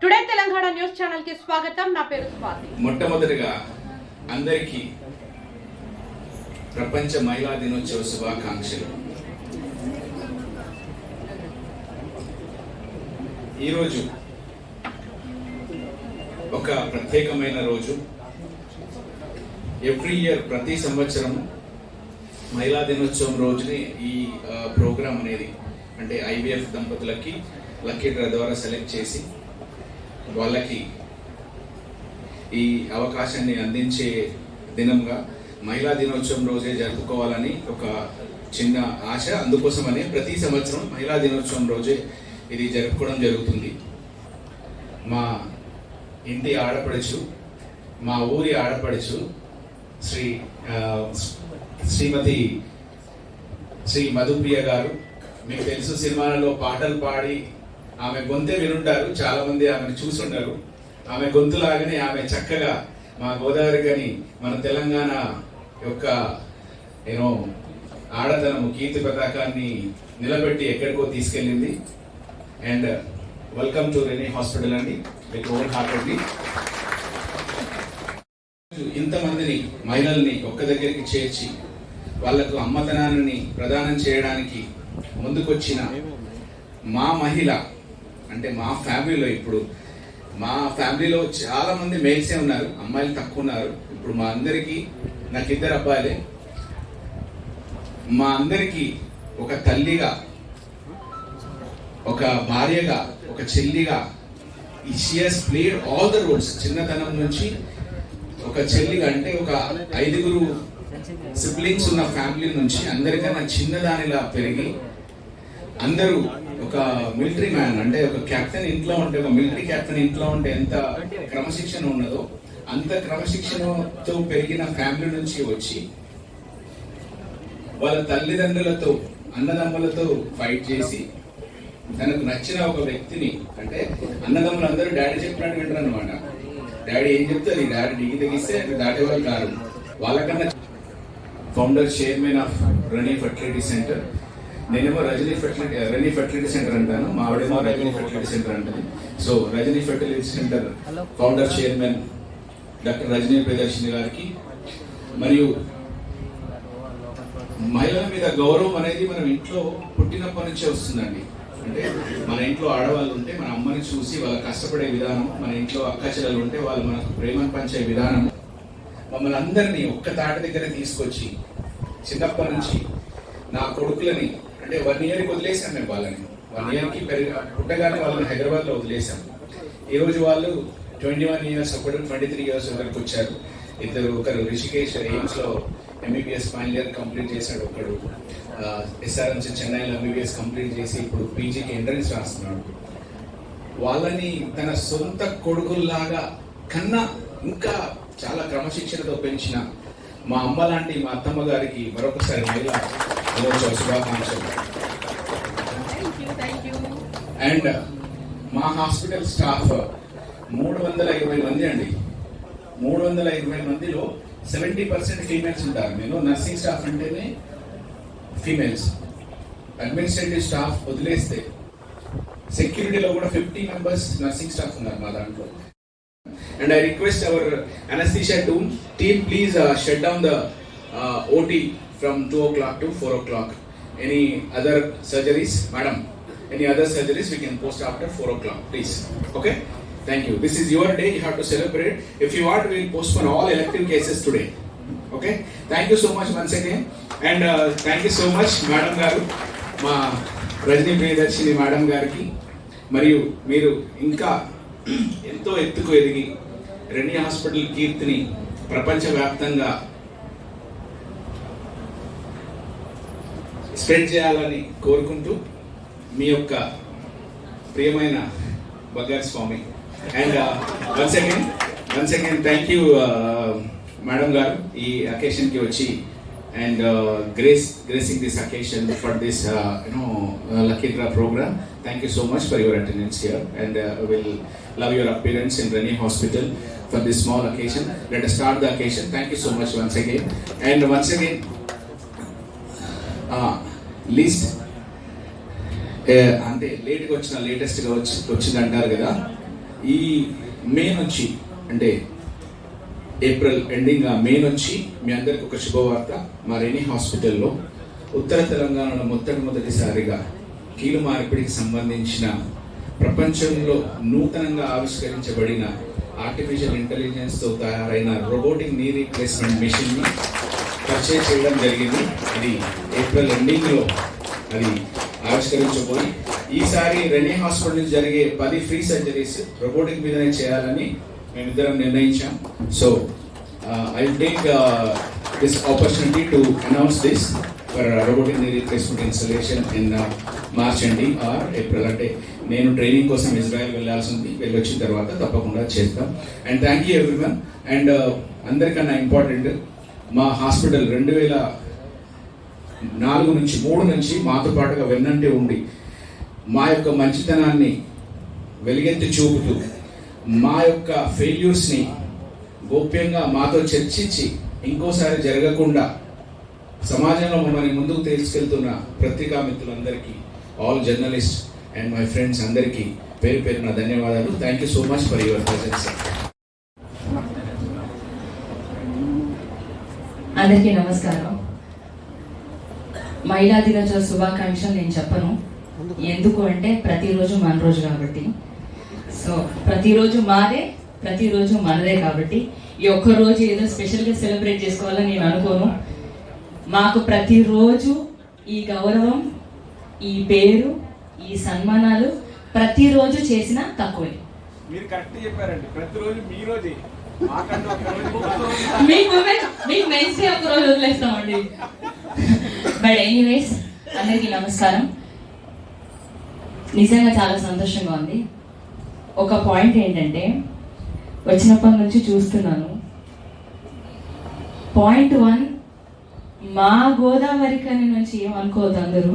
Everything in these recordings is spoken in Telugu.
టుడే తెలంగాణ న్యూస్ ఛానల్ కి స్వాగతం. నా పేరు స్వాతి. మొట్టమొదటిగా అందరికీ ప్రపంచ మహిళా దినోత్సవ శుభాకాంక్షలు. ఈరోజు ఒక ప్రత్యేకమైన రోజు. ఎవ్రీ ఇయర్, ప్రతి సంవత్సరం మహిళా దినోత్సవం రోజుని ఈ ప్రోగ్రాం అనేది అంటే ఐవీఎఫ్ దంపతులకి లక్కీ డ్రా ద్వారా సెలెక్ట్ చేసి వాళ్ళకి ఈ అవకాశాన్ని అందించే దినంగా మహిళా దినోత్సవం రోజే జరుపుకోవాలని ఒక చిన్న ఆశ. అందుకోసమని ప్రతి సంవత్సరం మహిళా దినోత్సవం రోజే ఇది జరుపుకోవడం జరుగుతుంది. మా ఇంటి ఆడపడుచు, మా ఊరి ఆడపడుచు శ్రీమతి శ్రీ మధుప్రియ గారు. మీకు తెలుసు, సినిమాలలో పాటలు పాడి ఆమె గొంతే వినుంటారు, చాలా మంది ఆమెను చూసుంటారు. ఆమె గొంతులాగానే ఆమె చక్కగా మా గోదావరి గని, మన తెలంగాణ యొక్క ఆడదనము, కీర్తి పతాకాన్ని నిలబెట్టి ఎక్కడికో తీసుకెళ్ళింది. And welcome to rainy hospital అండి, మీకు ఓన్ హార్టెడ్లీ. ఇంతమందిని మహిళల్ని ఒక్క దగ్గరికి చేర్చి వాళ్లకు అమ్మతనాన్ని ప్రదానం చేయడానికి ముందుకొచ్చిన మా మహిళ అంటే మా ఫ్యామిలీలో, ఇప్పుడు మా ఫ్యామిలీలో చాలా మంది మేల్సే ఉన్నారు, అమ్మాయిలు తక్కువ ఉన్నారు. ఇప్పుడు మా అందరికీ, నాకు 2 అబ్బాయిలే, మా అందరికీ ఒక తల్లిగా, ఒక భార్యగా, ఒక చెల్లిగా she has played all the roles. చిన్నతనం నుంచి ఒక చెల్లిగా, అంటే ఒక 5 సిబ్లింగ్స్ ఉన్న ఫ్యామిలీ నుంచి అందరికన్నా చిన్నదానిలా పెరిగి, అందరూ ఒక మిలిటరీ మ్యాన్ అంటే ఒక కెప్టెన్ ఇంట్లో ఉంటే, ఒక మిలిటరీ కెప్టెన్ ఇంట్లో ఉంటే ఎంత క్రమశిక్షణ ఉన్నదో అంత క్రమశిక్షణతో పెరిగిన ఫ్యామిలీ నుంచి వచ్చి వాళ్ళ తల్లిదండ్రులతో, అన్నదమ్ములతో ఫైట్ చేసి తనకు నచ్చిన ఒక వ్యక్తిని, అంటే అన్నదమ్ములు అందరూ డాడీ చెప్పినట్టు వింటారు అనమాట. డాడీ ఏం చెప్తే డాడీ డిగి తెగిస్తే దాటేవాళ్ళు కాదు. వాళ్ళకన్నా founder, chairman of Renee fertility center. నేనేమో రెనీ ఫర్టిలిటీ సెంటర్ అంటాను, మా ఆవిడేమో రజనీ ఫర్టిలిటీ సెంటర్ అంటుంది. So Rajani fertility center founder, chairman doctor Rajani Priyadarshini గారికి, మరియు మహిళల మీద గౌరవం అనేది మనం ఇంట్లో పుట్టినప్పటి నుంచే వస్తుందండి. అంటే మన ఇంట్లో ఆడవాళ్ళు ఉంటే మన అమ్మని చూసి వాళ్ళు కష్టపడే విధానం, మన ఇంట్లో అక్క చెల్లెలు ఉంటే వాళ్ళు మనకు ప్రేమను పంచే విధానం, మమ్మల్ని అందరినీ ఒక్క తాటి దగ్గర తీసుకొచ్చి చిన్నప్పటి నుంచి నా కొడుకులని, అంటే 1 ఇయర్కి వదిలేసాం మేము వాళ్ళని. 1 ఇయర్కి పుట్టగానే వాళ్ళని హైదరాబాద్లో వదిలేసాం. ఈరోజు వాళ్ళు 21 ఇయర్స్, ఒకడు 23 ఇయర్స్ వరకు వచ్చారు. ఒకరు రిషికేష్ ఎయిమ్స్లో ఎంబీబీఎస్ ఫైనల్ ఇయర్ కంప్లీట్ చేశాడు, ఒకడు ఎస్ఆర్ఎంసీ చెన్నైలో ఎంబీబీఎస్ కంప్లీట్ చేసి ఇప్పుడు పీజీకి ఎంట్రన్స్ రాస్తున్నాడు. వాళ్ళని తన సొంత కొడుకుల్లాగా కన్నా ఇంకా చాలా క్రమశిక్షణతో పెంచిన మా అమ్మ లాంటి మా అత్తమ్మ గారికి మరొకసారి మహిళా దినోత్సవ శుభాకాంక్షలు. అండ్ మా హాస్పిటల్ స్టాఫ్ 320 మంది అండి. 320 మందిలో 70% ఫీమేల్స్ ఉంటారు. నేను నర్సింగ్ స్టాఫ్ అంటేనే ఫీమేల్స్. అడ్మినిస్ట్రేటివ్ స్టాఫ్ వదిలేస్తే సెక్యూరిటీలో కూడా 50 మెంబర్స్ నర్సింగ్ స్టాఫ్ ఉన్నారు మా దాంట్లో. And I request our anesthesia team please shut down the OT from 2 o'clock to 4 o'clock. Any other surgeries, madam? Any other surgeries we can post after 4 o'clock, please. Okay? Thank you. This is your day. You have to celebrate. If you want, we will postpone all elective cases today. Okay? Thank you so much once again. And thank you so much, madam garu, ma Rajni Priyadarshini madam gariki. Mariyu meeru inka ఎంతో ఎత్తుకు ఎదిగి రెనీ హాస్పిటల్ కీర్తిని ప్రపంచవ్యాప్తంగా స్ప్రెడ్ చేయాలని కోరుకుంటూ మీ యొక్క ప్రియమైన Bagari Swami. And once again thank you madam గారు, ఈ అకేషన్కి వచ్చి and gracing this occasion for this lucky draw program. Thank you so much for your attendance here, and we'll love your appearance in Rennie Hospital for this small occasion. Let us start the occasion. Thank you so much once again. And once again, least అంటే లేట్గా వచ్చిన లేటెస్ట్గా వచ్చింది అంటారు కదా, ఈ మే నుంచి అంటే ఏప్రిల్ ఎండింగ్ మే నుంచి మీ అందరికి ఒక శుభవార్త. మా రెనీ హాస్పిటల్లో ఉత్తర తెలంగాణలో మొదటిసారిగా కీలు మార్పిడికి సంబంధించిన ప్రపంచంలో నూతనంగా ఆవిష్కరించబడిన ఆర్టిఫిషియల్ ఇంటెలిజెన్స్తో తయారైన రోబోటిక్ నీ రీప్లేస్మెంట్ మిషన్ని పర్చేజ్ చేయడం జరిగింది. ఇది ఏప్రిల్ ఎండింగ్లో అది ఆవిష్కరించబోయి ఈసారి రెనీ హాస్పిటల్ నుంచి జరిగే 10 ఫ్రీ సర్జరీస్ రోబోటిక్ మీదనే చేయాలని మేమిద్దరం నిర్ణయించాం. So I will take this opportunity to announce this for robotic knee replacement installation in March ending or April. అంటే నేను ట్రైనింగ్ కోసం ఇజ్రాయెల్ వెళ్ళాల్సి ఉంది, వెళ్ళొచ్చిన తర్వాత తప్పకుండా చేస్తాం. And thank you everyone. And అందరికన్నా ఇంపార్టెంట్, మా హాస్పిటల్ 2004 నుంచి 3 నుంచి మాతో పాటుగా వెన్నంటే ఉండి మా యొక్క మంచితనాన్ని వెలిగెత్తి చూపుతూ మా యొక్క ఫెయిల్యూర్స్ని గోప్యంగా మాతో చర్చించి ఇంకోసారి జరగకుండా సమాజంలో మమ్మల్ని ముందుకు తీసుకెళ్తున్న పత్రికా మిత్రులందరికీ, all journalist and my friends అందరికీ పేరు పేరున ధన్యవాదాలు. Thank you so much for your presence. అందరికీ నమస్కారం. మహిళా దినోత్సవ శుభాకాంక్షలు నేను చెప్పను, ఎందుకు అంటే ప్రతిరోజు మన రోజు కాబట్టి. సో ప్రతిరోజు మాదే, ప్రతిరోజు మనదే కాబట్టి ఈ ఒక్క రోజు ఏదో స్పెషల్గా సెలబ్రేట్ చేసుకోవాలని నేను అనుకోను. మాకు ప్రతిరోజు ఈ గౌరవం, ఈ పేరు, ఈ సన్మానాలు ప్రతిరోజు చేసినా తక్కువే. మీరు కరెక్ట్ చెప్పారండి. ప్రతిరోజు మీ రోజే, మీకు మెన్స్డే ఒక రోజు వదిలేస్తామండి. బట్ ఎనీవేస్ అందరికీ నమస్కారం. నిజంగా చాలా సంతోషంగా ఉంది. ఒక పాయింట్ ఏంటంటే, వచ్చినప్పటి నుంచి చూస్తున్నాను. పాయింట్ 1, మా గోదావరి కని నుంచి ఏమనుకోవద్దు అందరూ.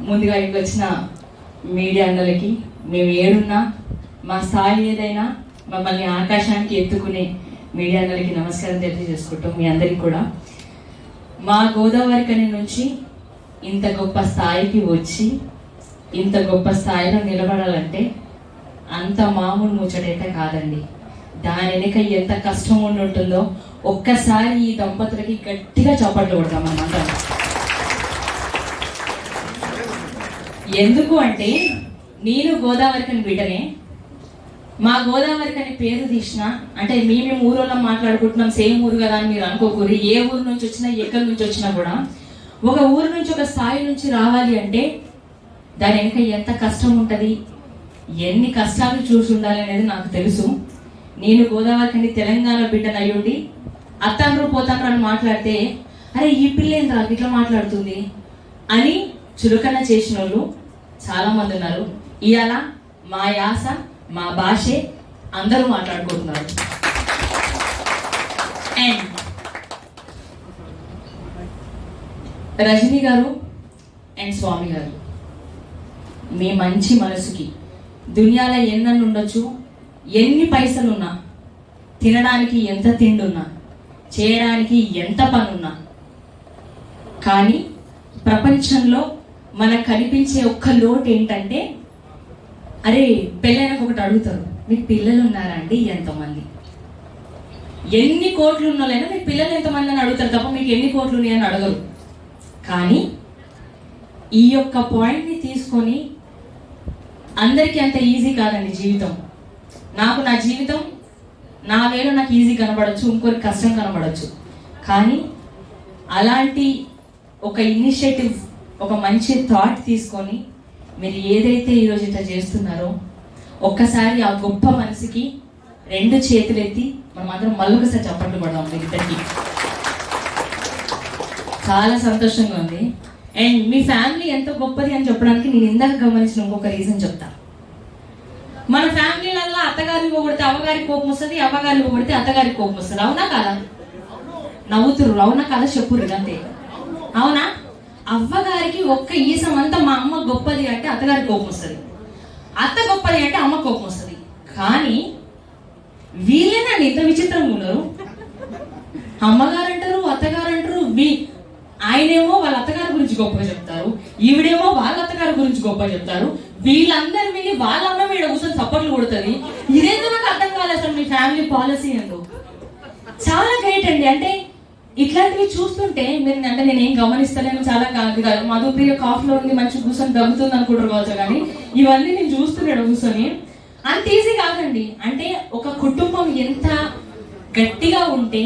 ముందుగా ఇక్కడికి వచ్చిన మీడియా అన్నలకి, మేము ఏడున్నా మా స్థాయి ఏదైనా మమ్మల్ని ఆకాశానికి ఎత్తుకునే మీడియా అన్నలకి నమస్కారం తెలియజేసుకుంటాం. మీ అందరికీ కూడా మా గోదావరి కని నుంచి ఇంత గొప్ప స్థాయికి వచ్చి ఇంత గొప్ప స్థాయిలో నిలబడాలంటే అంత మామూలు ముచ్చటైతే కాదండి. దాని వెనుక ఎంత కష్టం ఉండి ఉంటుందో ఒక్కసారి ఈ దంపతులకి గట్టిగా చప్పట్లు కొడతాం అన్నమాట. ఎందుకు అంటే నేను గోదావరికని బిడ్డనే. మా గోదావరికని పేరు తీసిన అంటే మేము ఊరోళ్ళం మాట్లాడుకుంటున్నాం, సేమ్ ఊరు కదా అని మీరు అనుకోకూరి. ఏ ఊరు నుంచి వచ్చినా, ఎక్కడి నుంచి వచ్చినా కూడా ఒక ఊరు నుంచి ఒక స్థాయి నుంచి రావాలి అంటే దాని వెనుక ఎంత కష్టం ఉంటుంది, ఎన్ని కష్టాలు చూసి ఉండాలి అనేది నాకు తెలుసు. నేను గోదావరికని తెలంగాణ బిడ్డనయ్యుండి అత్తండ్రు పోతాండ్రు అని మాట్లాడితే, అరే ఈ పిల్ల ఏంద్రా ఇట్లా మాట్లాడుతుంది అని చులకన చేసిన వాళ్ళు చాలా మంది ఉన్నారు. ఇవాళ మా యాస, మా భాషే అందరూ మాట్లాడుకుంటున్నారు. అండ్ రజనీ గారు అండ్ స్వామి గారు, మీ మంచి మనసుకి దునియాలో ఎన్నెన్ని ఉండొచ్చు, ఎన్ని పైసలున్నా, తినడానికి ఎంత తిండున్నా, చేయడానికి ఎంత పనున్నా, కానీ ప్రపంచంలో మనకు కనిపించే ఒక్క లోటు ఏంటంటే, అరే పెళ్ళైనాక ఒకటి అడుగుతారు, మీకు పిల్లలు ఉన్నారా అండి, ఎంతమంది? ఎన్ని కోట్లు ఉన్నోళ్ళైనా మీకు పిల్లలు ఎంతమంది అని అడుగుతారు తప్ప మీకు ఎన్ని కోట్లు ఉన్నాయని అడగరు. కానీ ఈ యొక్క పాయింట్ని తీసుకొని అందరికీ అంత ఈజీ కాదండి జీవితం. నాకు నా జీవితం నా వేలో నాకు ఈజీ కనబడచ్చు, ఇంకొకరికి కష్టం కనబడచ్చు. కానీ అలాంటి ఒక ఇనిషియేటివ్, ఒక మంచి థాట్ తీసుకొని మీరు ఏదైతే ఈరోజు ఇట్లా చేస్తున్నారో ఒక్కసారి ఆ గొప్ప మనసుకి 2 చేతులు ఎత్తి మనం అందరం మళ్ళొకసారి చప్పట్లు పడదాం మీ ఇద్దరికి. చాలా సంతోషంగా ఉంది. అండ్ మీ ఫ్యామిలీ ఎంత గొప్పది అని చెప్పడానికి నేను ఇందాక గమనించిన ఇంకొక రీజన్ చెప్తా. మన ఫ్యామిలీలలో అత్తగారిని పోగొడితే అవ్వగారికి కోపం వస్తుంది, అవ్వగారిని పోగొడితే అత్తగారికి కోపం వస్తుంది. అవునా కాదా? నవ్వుతురు, అవునా కాదా చెప్పురు అంతే. అవునా? అవ్వగారికి ఒక్క ఈసం అంతా మా అమ్మ గొప్పది అంటే అత్తగారికి కోపం వస్తుంది, అత్త గొప్పది అంటే అమ్మ కోపం వస్తుంది. కానీ వీళ్ళేనండి ఇంత విచిత్రంగా ఉన్నారు. అమ్మగారు అంటారు, అత్తగారు అంటారు. ఆయనేమో వాళ్ళ అత్తగారి గురించి గొప్పగా చెప్తారు, ఈవిడేమో వాళ్ళ అత్తగారి గురించి గొప్పగా చెప్తారు. వీళ్ళందరూ విని వాళ్ళన్న వీడ కూర్చొని సపోర్ట్లు కొడుతుంది. ఇదేందో నాకు అర్థం కాలేదు అసలు మీ ఫ్యామిలీ పాలసీ ఏందో. చాలా గ్రేట్ అండి. అంటే ఇట్లాంటివి చూస్తుంటే మీరు అంటే నేను ఏం గమనిస్తలేను, చాలా మధుప్రియ కాఫ్లో ఉంది మంచి కూర్చొని దగ్గుతుంది అనుకుంటారు కావచ్చు, కానీ ఇవన్నీ నేను చూస్తున్నాడు కూర్చొని. అంత ఈజీ కాదండి. అంటే ఒక కుటుంబం ఎంత గట్టిగా ఉంటే,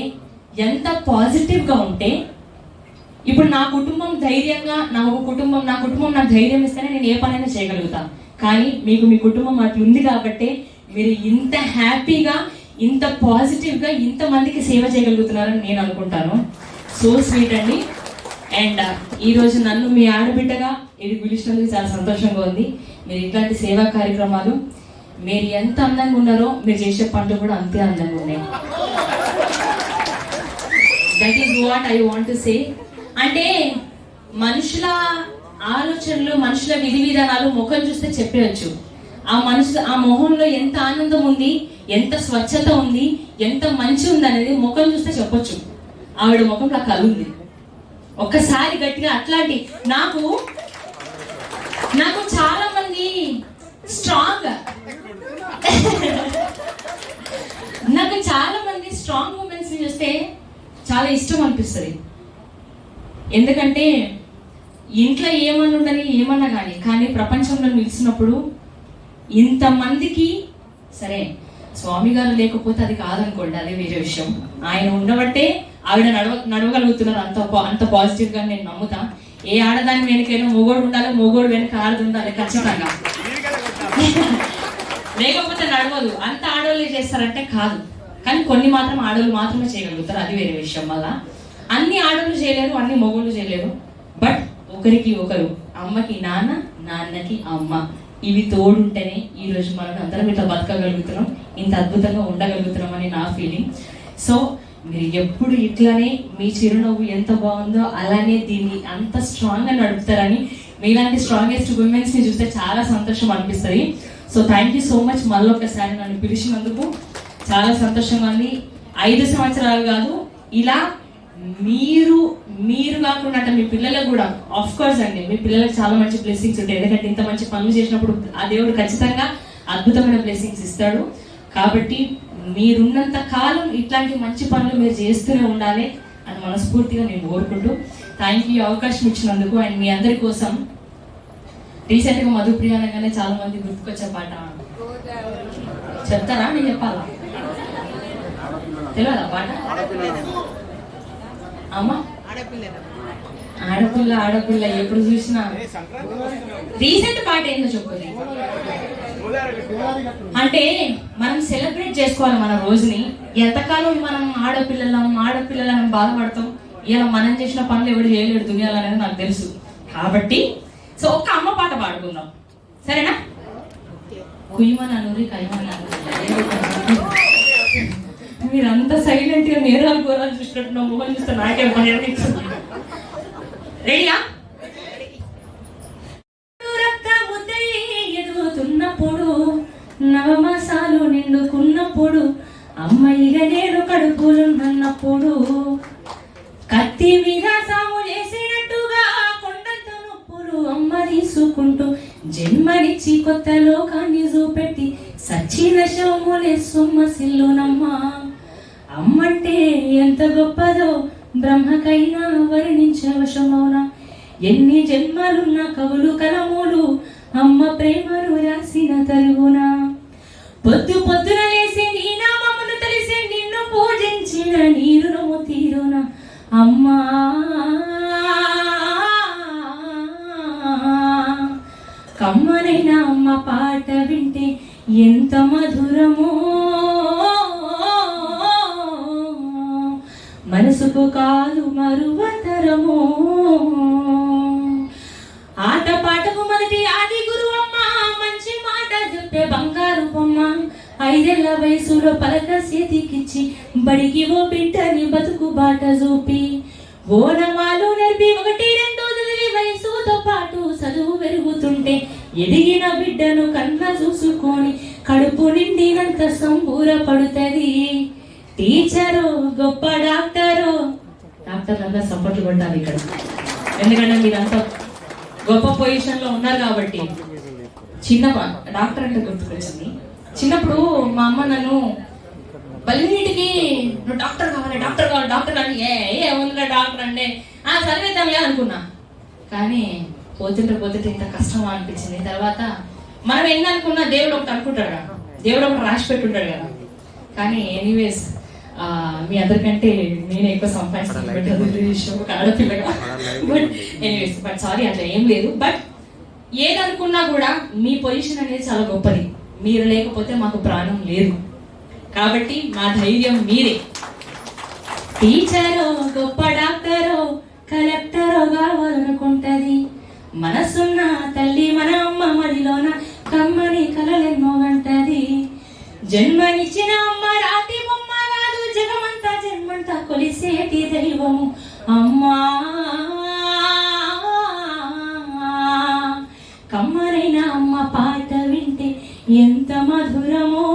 ఎంత పాజిటివ్గా ఉంటే, ఇప్పుడు నా కుటుంబం ధైర్యంగా, నా కుటుంబం నాకు ధైర్యం ఇస్తేనే నేను ఏ పనైనా చేయగలుగుతాను. కానీ మీకు మీ కుటుంబం అట్లా ఉంది కాబట్టి మీరు ఇంత హ్యాపీగా, ఇంత పాజిటివ్గా ఇంతమందికి సేవ చేయగలుగుతున్నారని నేను అనుకుంటాను. సో స్వీట్ అండి. అండ్ ఈరోజు నన్ను మీ ఆడబిడ్డగా ఇది పిలిచినందుకు చాలా సంతోషంగా ఉంది. మీరు ఇట్లాంటి సేవా కార్యక్రమాలు, మీరు ఎంత అందంగా ఉన్నారో మీరు చేసే పనులు కూడా అంతే అందంగా ఉన్నాయి. That is what I want to say. అంటే మనుషుల ఆలోచనలు, మనుషుల విధి విధానాలు ముఖం చూస్తే చెప్పేయచ్చు. ఆ మొహంలో ఎంత ఆనందం ఉంది, ఎంత స్వచ్ఛత ఉంది, ఎంత మంచి ఉంది అనేది ముఖం చూస్తే చెప్పొచ్చు. ఆవిడ ముఖంలో కళ్ళు ఉంది. ఒక్కసారి గట్టిగా అట్లాంటి నాకు చాలా మంది స్ట్రాంగ్ ఉమెన్స్ ని చూస్తే చాలా ఇష్టం అనిపిస్తుంది. ఎందుకంటే ఇంట్లో ఏమన్నా ఉండని ఏమన్నా కానీ ప్రపంచంలో నిలిచినప్పుడు ఇంతమందికి, సరే స్వామి గారు లేకపోతే అది కాదనుకోండి, అదే వేరే విషయం. ఆయన ఉండబట్టే ఆవిడ నడవగలుగుతున్నారు. అంత పాజిటివ్ గా నేను నమ్ముతా. ఏ ఆడదాని వెనకైనా మొగోడు ఉండాలి, మొగోడు వెనక ఆడది ఉండాలి ఖచ్చితంగా. లేకపోతే నడవదు. అంత ఆడవాళ్ళు చేస్తారంటే కాదు, కానీ కొన్ని మాత్రం ఆడవాళ్ళు మాత్రమే చేయగలుగుతారు, అది వేరే విషయం. మళ్ళా అన్ని ఆడవాళ్ళు చేయలేరు, అన్ని మొగోళ్ళు చేయలేరు. బట్ ఒకరికి ఒకరు, అమ్మకి నాన్న, నాన్నకి అమ్మ, ఇవి తోడుంటేనే ఈ రోజు మనం అందరం ఇట్లా బతకగలుగుతున్నాం, ఇంత అద్భుతంగా ఉండగలుగుతున్నాం అని నా ఫీలింగ్. సో మీరు ఎప్పుడు ఇట్లానే మీ చిరునవ్వు ఎంత బాగుందో అలానే దీన్ని అంత స్ట్రాంగ్ గా నడుపుతారని, మీలాంటి స్ట్రాంగెస్ట్ ఉమెన్స్ ని చూస్తే చాలా సంతోషం అనిపిస్తుంది. So thank you so much. మళ్ళీ ఒకసారి నన్ను పిలిచినందుకు చాలా సంతోషంగా ఉంది. 5 సంవత్సరాలు కాదు, ఇలా మీరు కాకుండా అంటే మీ పిల్లలకు కూడా, ఆఫ్ కోర్స్ అండి, మీ పిల్లలకు చాలా మంచి బ్లెస్సింగ్స్ ఉంటాయి. ఎందుకంటే ఇంత మంచి పనులు చేసినప్పుడు ఆ దేవుడు ఖచ్చితంగా అద్భుతమైన బ్లెస్సింగ్స్ ఇస్తాడు. కాబట్టి మీరున్నంత కాలం ఇట్లాంటి మంచి పనులు మీరు చేస్తూనే ఉండాలి అని మనస్ఫూర్తిగా నేను కోరుకుంటూ థ్యాంక్ యూ అవకాశం ఇచ్చినందుకు. అండ్ మీ అందరి కోసం రీసెంట్ గా మధుప్రియ అనగానే చాలా మంది గుర్తుకొచ్చే పాట చెప్తారా, నేను చెప్పాలా? తెలియదా పాట? అమ్మా ఆడపిల్ల ఎప్పుడు చూసినా రీసెంట్ పాట ఏందో చెప్పండి. అంటే మనం సెలబ్రేట్ చేసుకోవాలి మన రోజుని. ఎంతకాలం మనం ఆడపిల్లలను బాధపడతాం. ఇలా మనం చేసిన పనులు ఎవరు చేయలేడు దునియాలో అనేది నాకు తెలుసు. కాబట్టి సో ఒక్క అమ్మ పాట పాడుకుందాం, సరేనా? కుయ్యమనూరి కయ్యమనూరి. మీరంతా సైలెంట్ గా నేరాలు ఘోరాలు చూసినట్టు నా మొహం చూస్తే నాకే భయం అనిపిస్తుంది. రెడీయా? ఎదుగుతున్నప్పుడు, నవమాసాలు నిండుకున్నప్పుడు, అమ్మాయిగా నేను కడుపులున్నప్పుడు, కత్తి మీద సాము చేసినట్టుగా కొండంత నొప్పులు అమ్మ తీసుకుంటూ, జన్మనిచ్చి కొత్త లోకాన్ని చూపెట్టి సచ్చిన శవములే సొమ్మసిల్లునమ్మా. అమ్మంటే ఎంత గొప్పదో బ్రహ్మకైనా వర్ణించవశమౌనా. ఎన్ని జన్మలున్న కవులు కలములు అమ్మ ప్రేమను రాసిన తరుగునా. పొద్దున లేసి నీ నామమును తెలిసి నిన్ను పూజించిన నీ రుణము తీరునా. అమ్మా కమ్మనైనా అమ్మ పాట వింటే ఎంత మధురమో, మనసుకు కాదు మరువతరమో. ఆట పాటకు మొదటి ఆది గురువమ్మ, మంచి మాట చెప్పే బంగారు బొమ్మ. 5 ఏళ్ల వయసులో పలక చేతికిచ్చి బడికి ఓ బిడ్డని బతుకు బాట చూపి, ఓనమాలు నేర్పి 1-2 చదివి వయసుతో పాటు చదువు పెరుగుతుంటే, ఎదిగిన బిడ్డను కన్న చూసుకొని కడుపు నిండినంత సంబూరపడుతుంది. టీచరు గొప్ప డాక్టర్లంతా సపోర్ట్లు కొట్టాలి ఇక్కడ, ఎందుకంటే మీరంతా గొప్ప పొజిషన్ లో ఉన్నారు కాబట్టి. డాక్టర్ అంటే గుర్తుకొచ్చింది. చిన్నప్పుడు మా అమ్మ నన్ను బల్లిటికి నువ్వు డాక్టర్ కావాలి డాక్టర్ అని ఏముందిరా డాక్టర్ అంటే చదివేద్దాంలే అనుకున్నా. కానీ పోతుంటే ఇంత కష్టమా అనిపించింది. తర్వాత మనం ఎన్ని అనుకున్నా దేవుడు ఒకటి అనుకుంటాడు కదా, దేవుడు ఒకటి రాసి పెట్టుంటాడు కదా. కానీ ఎనీవేస్ మీ అందరికంటే నేను ఎక్కువ సంపాదిస్తాను ఆడపిల్లగా. బట్ సారీ అట్లా ఏం లేదు. బట్ ఏదనుకున్నా కూడా మీ పొజిషన్ అనేది చాలా గొప్పది. మీరు లేకపోతే మాకు ప్రాణం లేదు. కాబట్టి మా ధైర్యం మీరే. టీచరో గొప్ప డాక్టరో కలెక్టరో కావాలనుకుంటది, మనసున్న తల్లి మన అమ్మ మదిలోన కమ్మని కలలెన్నో అంటది. జన్మనిచ్చిన అమ్మ రాతి బొమ్మ కాదు, జగమంతా జన్మంతా కొలిసేటి దైవము అమ్మా. కమ్మరైన అమ్మ పాట వింటే ఎంత మధురమో,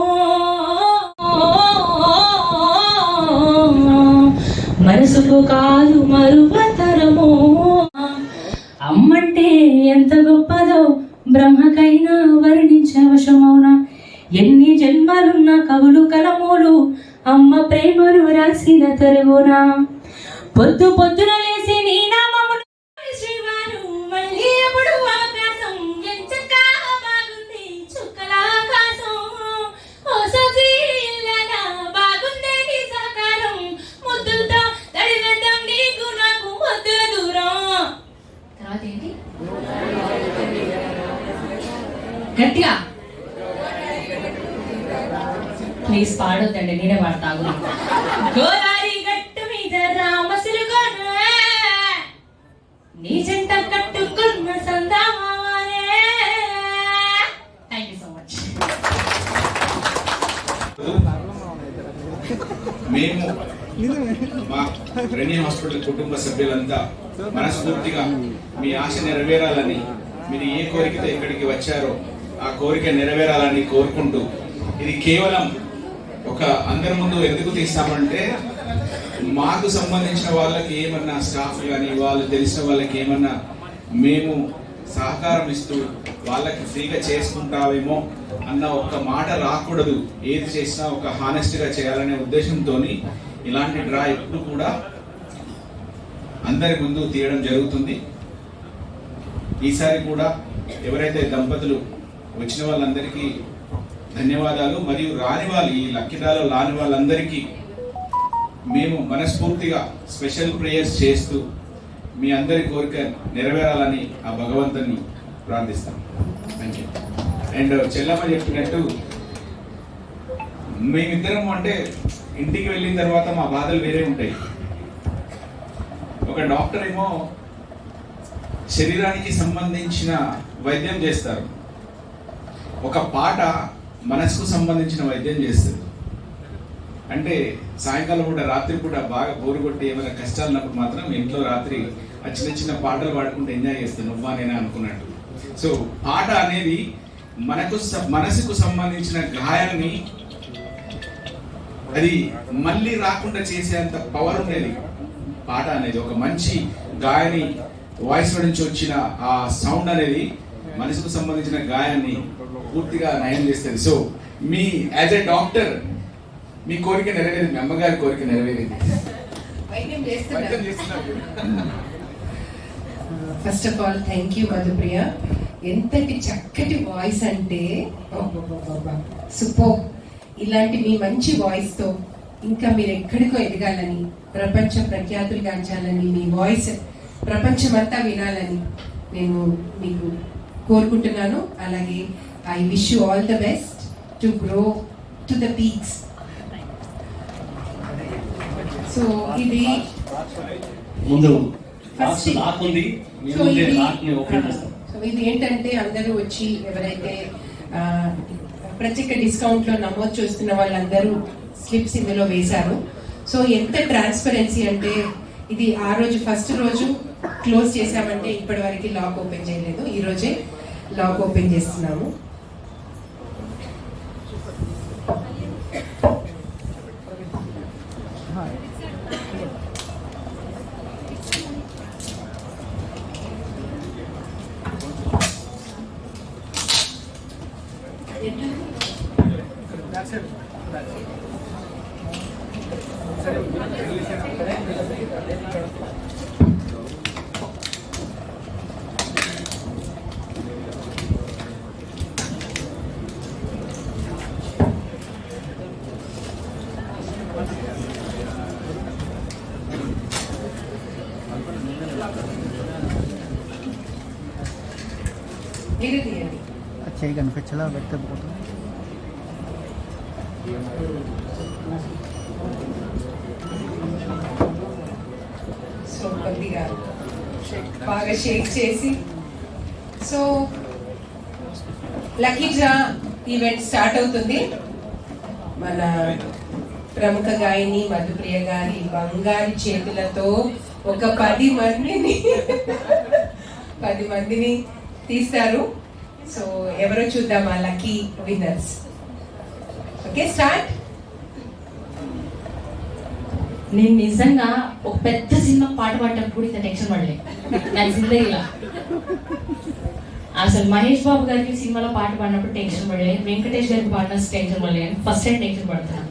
మనసుకు కాదు మరువతరమో. అమ్మంటే ఎంత గొప్పదో బ్రహ్మకైనా వర్ణించవశమౌనా. ఎన్ని జన్మలున్న కవులు కలములు అమ్మ ప్రేమను రాసిన తరుగునా. పొద్దున లేసి నీ నామమును శ్రీవారు మళ్ళీ ఎప్పుడు ఆకాశం ఎంచక్క బాగుంది చుక్కల ఆకాశం. ఓ సోసిల్లనా బాగుందే నీ సాకారం, ముద్దులతో తడివేద్దాం నీకు నాకు ముద్దుల దూరం. తర్వాత ఏంటి గట్టిగా ప్లీజ్ పాడొద్దండి, నేనే పాడతాగు. గోదారి గట్టు మీద రామసిలుగోను నీ జంట కట్టుకున్న సందామానే. Thank you so much. మేము మా రెనీ హాస్పిటల్ కుటుంబ సభ్యులంతా మనస్ఫూర్తిగా మీ ఆశ నెరవేరాలని, మీరు ఏ కోరికతో ఇక్కడికి వచ్చారో ఆ కోరిక నెరవేరాలని కోరుకుంటూ, ఇది కేవలం ఒక అందరి ముందు ఎందుకు తీస్తామంటే మాకు సంబంధించిన వాళ్ళకి ఏమన్నా స్టాఫ్ కానీ వాళ్ళు తెలిసిన వాళ్ళకి ఏమన్నా మేము సహకారం ఇస్తూ వాళ్ళకి ఫ్రీగా చేసుకుంటావేమో అన్న ఒక్క మాట రాకూడదు. ఏది చేసినా ఒక హానెస్ట్గా చేయాలనే ఉద్దేశంతో ఇలాంటి డ్రా ఎప్పుడు కూడా అందరి ముందు తీయడం జరుగుతుంది. ఈసారి కూడా ఎవరైతే దంపతులు వచ్చిన వాళ్ళందరికీ ధన్యవాదాలు, మరియు రాని వాళ్ళు ఈ లక్కీ డ్రాలో రాని వాళ్ళందరికీ మేము మనస్ఫూర్తిగా స్పెషల్ ప్రేయర్స్ చేస్తూ మీ అందరి కోరిక నెరవేరాలని ఆ భగవంతుని ప్రార్థిస్తాం. Thank you. అండ్ చెల్లమ్మ చెప్పినట్టు మేమిద్దరం అంటే ఇంటికి వెళ్ళిన తర్వాత మా బాధలు వేరే ఉంటాయి. ఒక డాక్టర్ ఏమో శరీరానికి సంబంధించిన వైద్యం చేస్తారు, ఒక పాట మనసుకు సంబంధించిన వైద్యం చేస్తుంది. అంటే సాయంకాలం పూట రాత్రి పూట బాగా బోరు కొట్టి ఏమైనా కష్టాలు ఉన్నప్పుడు మాత్రం ఇంట్లో రాత్రి ఆ చిన్న చిన్న పాటలు పాడుకుంటూ ఎంజాయ్ చేస్తాను నువ్వా నేనా అనుకున్నట్టు. సో పాట అనేది మనసుకు సంబంధించిన గాయాన్ని అది మళ్ళీ రాకుండా చేసేంత పవర్ ఉండేది పాట అనేది. ఒక మంచి గాయని వాయిస్ నుంచి వచ్చిన ఆ సౌండ్ అనేది మనసుకు సంబంధించిన గాయాన్ని పూర్తిగా నయం చేస్తుంది. సో మీ యాజ్ ఎ డాక్టర్ మీ కోరిక నెరవేరింది, మీ అమ్మగారి కోరిక నెరవేరింది. First of all thank you Madhupriya. ఎంతటి చక్కటి వాయిస్ అంటే సూపర్. ఇలాంటి మీ మంచి వాయిస్తో ఇంకా మీరు ఎక్కడికో ఎదగాలని, ప్రపంచ ప్రఖ్యాతులు గాంచాలని, మీ వాయిస్ ప్రపంచమంతా వినాలని నేను మీకు కోరుకుంటున్నాను. అలాగే I wish you all the best to grow to the peaks. So ఇది ముందు ఫస్ట్ రాకుంది. సో ఇది ఏంటంటే అందరూ వచ్చి ఎవరైతే ప్రత్యేక డిస్కౌంట్ లో నమోదు చేస్తున్న వాళ్ళందరూ స్లిప్స్ ఇందులో వేశారు. సో ఎంత ట్రాన్స్పరెన్సీ అంటే ఇది ఆ రోజు ఫస్ట్ రోజు క్లోజ్ చేసామంటే ఇప్పటి వరకు లాక్ ఓపెన్ చేయలేదు, ఈ రోజే లాక్ ఓపెన్ చేస్తున్నాము. మీరు తీయండి. చేయి కనిపించలా పెడితే పోతుంది. సో కొద్దిగా బాగా షేక్ చేసి so lucky draw event start అవుతుంది. మన ప్రముఖ గాయని మధుప్రియ గారి బంగారు చేతులతో ఒక 10 మందిని తీస్తారు. సో ఎవరో చూద్దాం ఆ లక్కీ విన్నర్స్. Okay start. నేను నిజంగా ఒక పెద్ద సినిమా పాట పాడినప్పుడు ఇంత టెన్షన్ పడలే నా జిందగీలో. అసలు మహేష్ బాబు గారికి సినిమాలో పాట పాడినప్పుడు టెన్షన్ పడలే, వెంకటేష్ గారికి పాడిన టెన్షన్ పడలే, ఫస్ట్ టైం టెన్షన్ పడుతున్నా.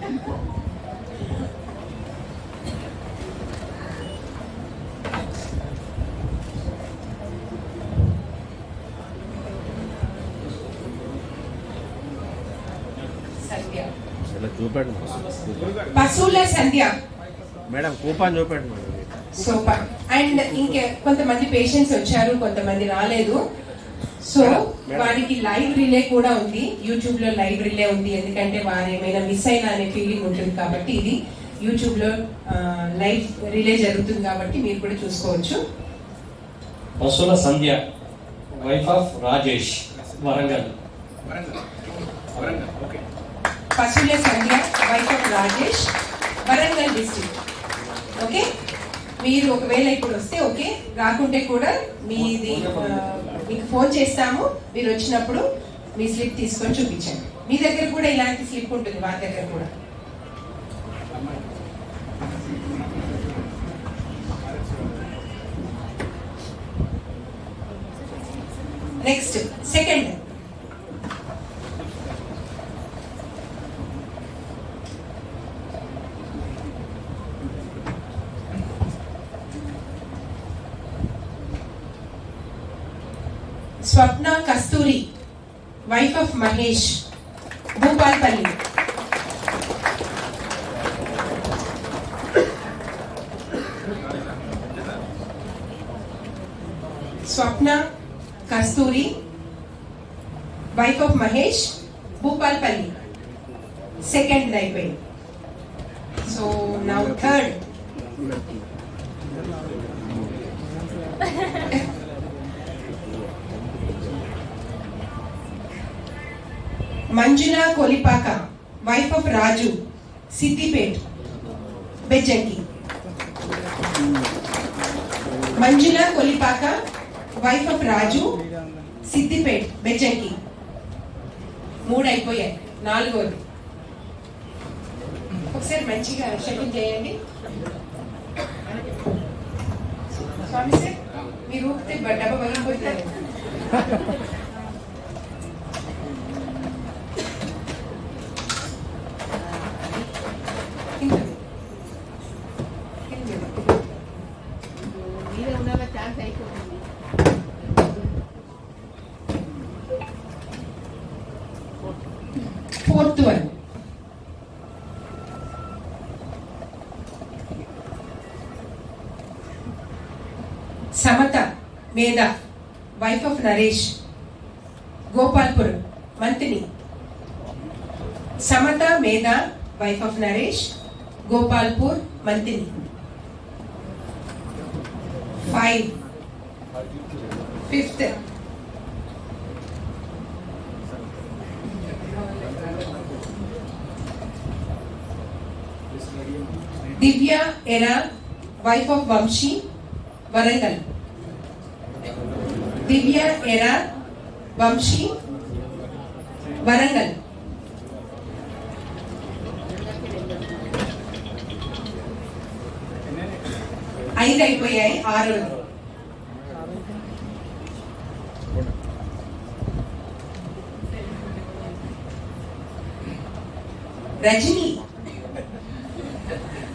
సంధ్య చూపండి పశువుల సంధ్య. మేడం కూపన్ చూపండి మేడం. సో అండ్ ఇంకే కొంతమంది పేషెంట్స్ వచ్చారు, కొంతమంది రాలేదు. సో వారికి లైవ్ రిలే కూడా ఉంది, యూట్యూబ్ లో లైవ్ రిలే ఉంది. ఎందుకంటే వారు ఏమైనా మిస్ అయినా అనే ఫీలింగ్ ఉంటుంది కాబట్టి ఇది యూట్యూబ్ లో లైవ్ రిలే జరుగుతుంది కాబట్టి మీరు కూడా చూసుకోవచ్చు. Pashuvula Sandhya wife of Rajesh Warangal. Okay. Pashuvula Sandhya wife of Rajesh Warangal district. Okay మీరు ఒకవేళ ఇప్పుడు వస్తే ఓకే, రాకుంటే కూడా మీది మీకు ఫోన్ చేస్తాము. మీరు వచ్చినప్పుడు మీ స్లిప్ తీసుకొని చూపించండి. మీ దగ్గర కూడా ఇలాంటి స్లిప్ ఉంటుంది, వారి దగ్గర కూడా. Next second Swapna Kasturi wife of Mahesh Bhupalpally. Swapna Kasturi wife of Mahesh Bhupalpally. Second అయిపోయింది. So now third. Manjula Kolipaka wife of Raju Siddipet Bejjanki. Manjula Kolipaka wife of Raju Siddipet Bejjanki. 3 అయిపోయాయి, 4వది. ఒకసారి మంచిగా షటిల్ చేయండి. స్వామి సార్ మీరు ఊపితే డబ్బా పగిలిపోతారు. Fourth one Samatha Medha wife of Naresh Gopalpuram Manthani. Samatha Medha wife of Naresh Gopalpur Manthani. 5 5th Divya Era wife of Vamshi Warangal. Divya Era Vamshi Warangal. ఐదు అయిపోయాయి, 6వది.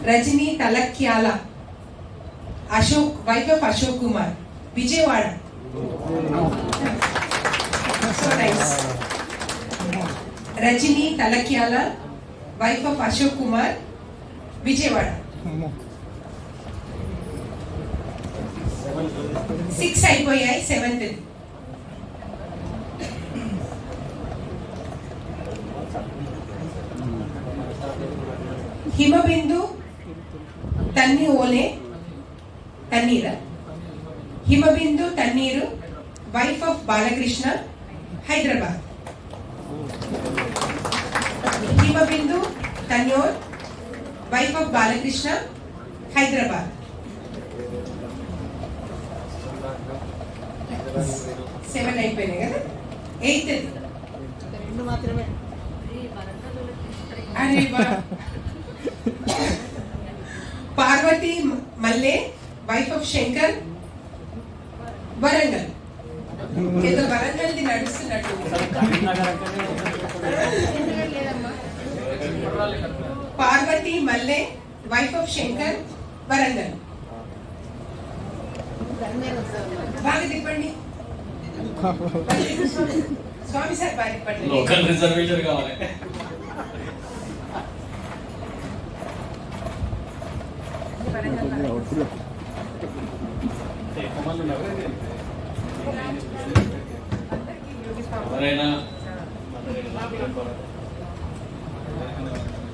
Rajani Talakyala wife of Ashok Kumar, Vijayawada. So nice. Rajani Talakyala wife of Ashok Kumar, Vijayawada. 6 అయిపోయాయి, 7th. Himabindu Himabindu Thanniru wife of Balakrishna, Hyderabad. Himabindu Tanyur wife of Balakrishna, Hyderabad. 7 అయిపోయినాయి కదా. 8th. అరే బా. పార్వతి మల్లె వైఫ్ ఆఫ్ శంకర్, వరంగల్. ఏదో వరంగల్ది నడుస్తున్నట్టు. పార్వతి మల్లె వైఫ్ ఆఫ్ శంకర్, వరంగల్. బాగా తిప్పండి స్వామి సార్, బాగా తిప్పండి. లోకల్ రిజర్వేషన్ కావాలి.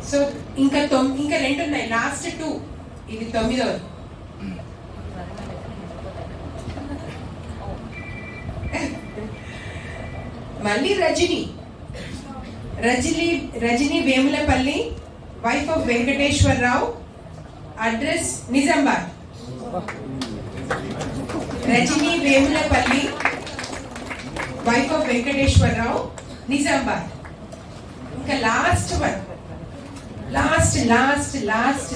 సో ఇంకా 2 ఉన్నాయి, లాస్ట్ 2. ఇది 9వ. మళ్ళీ Rajani Vemulapalli wife of Venkateswararao, address Nizamabad. Rajani Vemulapalli wife of Venkateswararao, Nizamabad. ఇంకా last 1,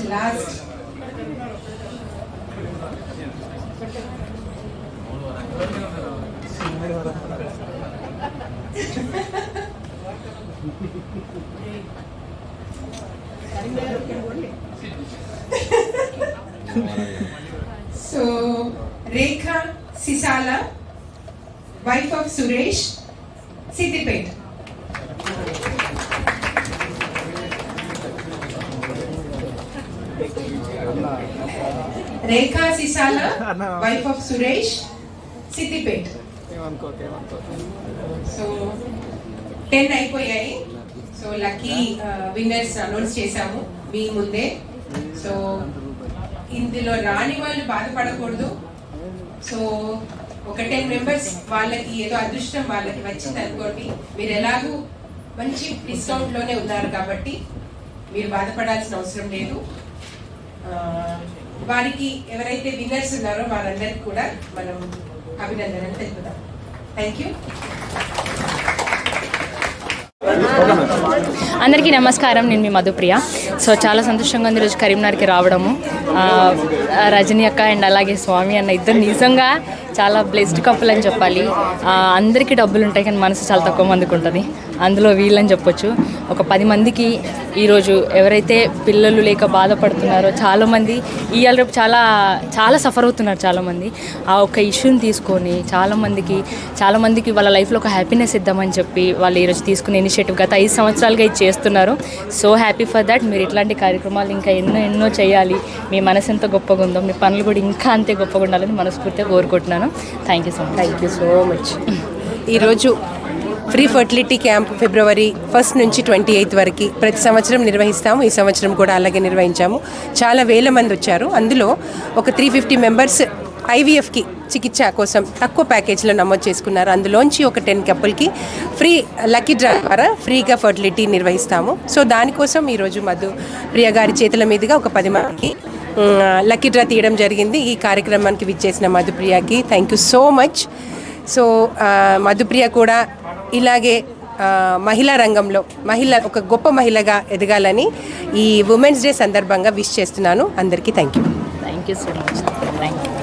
last. So Rekha Sisala wife of Suresh, Siddipeta. Rekha Sisala wife of Suresh, Siddipeta. So 10 అయిపోయాయి. సో లక్కీ విన్నర్స్ అనౌన్స్ చేశాము మీ ముందే. సో ఇందులో రాని వాళ్ళు బాధపడకూడదు. సో ఒక 10 మెంబర్స్ వాళ్ళకి ఏదో అదృష్టం వాళ్ళకి వచ్చింది అనుకోండి. మీరు ఎలాగూ మంచి డిస్కౌంట్ లోనే ఉన్నారు కాబట్టి మీరు బాధపడాల్సిన అవసరం లేదు. వారికి ఎవరైతే విన్నర్స్ ఉన్నారో వారందరికీ కూడా మనం అభినందనలు తెలుపుదాం. Thank you. అందరికీ నమస్కారం, నేను మీ మధుప్రియ. సో చాలా సంతోషంగా ఉంది ఈరోజు కరీంనగర్కి రావడము. రజనీ అక్క అండ్ అలాగే స్వామి అన్న ఇద్దరు నిజంగా చాలా బ్లెస్డ్ కపుల్ అని చెప్పాలి. అందరికీ డబ్బులు ఉంటాయి కానీ మనసు చాలా తక్కువ మందికి ఉంటుంది. అందులో వీళ్ళని చెప్పొచ్చు. ఒక 10 మందికి ఈరోజు ఎవరైతే పిల్లలు లేక బాధపడుతున్నారో చాలామంది ఇవాళ రేపు చాలా సఫర్ అవుతున్నారు చాలామంది. ఆ ఒక ఇష్యూని తీసుకొని చాలామందికి వాళ్ళ లైఫ్లో ఒక హ్యాపీనెస్ ఇద్దామని చెప్పి వాళ్ళు ఈరోజు తీసుకునే ఇనిషియేటివ్ గత 5 సంవత్సరాలుగా ఇది చేస్తున్నారు. So happy for that. మీరు ఇట్లాంటి కార్యక్రమాలు ఇంకా ఎన్నో చేయాలి. మీ మనసు ఎంత గొప్పగా ఉందో మీ పనులు కూడా ఇంకా అంతే గొప్పగా ఉండాలని మనస్ఫూర్తిగా కోరుకుంటున్నాను. Thank you so much. ఈరోజు ఫ్రీ ఫర్టిలిటీ క్యాంప్ ఫిబ్రవరి 1 నుంచి 28 వరకు ప్రతి సంవత్సరం నిర్వహిస్తాము. ఈ సంవత్సరం కూడా అలాగే నిర్వహించాము. చాలా వేల మంది వచ్చారు. అందులో ఒక 350 మెంబర్స్ IVFకి చికిత్స కోసం తక్కువ ప్యాకేజ్లో నమోదు చేసుకున్నారు. అందులోంచి ఒక 10 కపుల్కి ఫ్రీ లక్కీ డ్రా ద్వారా ఫ్రీగా ఫర్టిలిటీ నిర్వహిస్తాము. సో దానికోసం ఈరోజు మధుప్రియ గారి చేతుల మీదుగా ఒక 10 మందికి లక్కీ డ్రా తీయడం జరిగింది. ఈ కార్యక్రమానికి విచ్చేసిన మధుప్రియకి thank you so much. So Madhupriya కూడా ఇలాగే మహిళా రంగంలో ఒక గొప్ప మహిళగా ఎదగాలని ఈ ఉమెన్స్ డే సందర్భంగా విష్ చేస్తున్నాను. అందరికీ thank you so much. Thank you.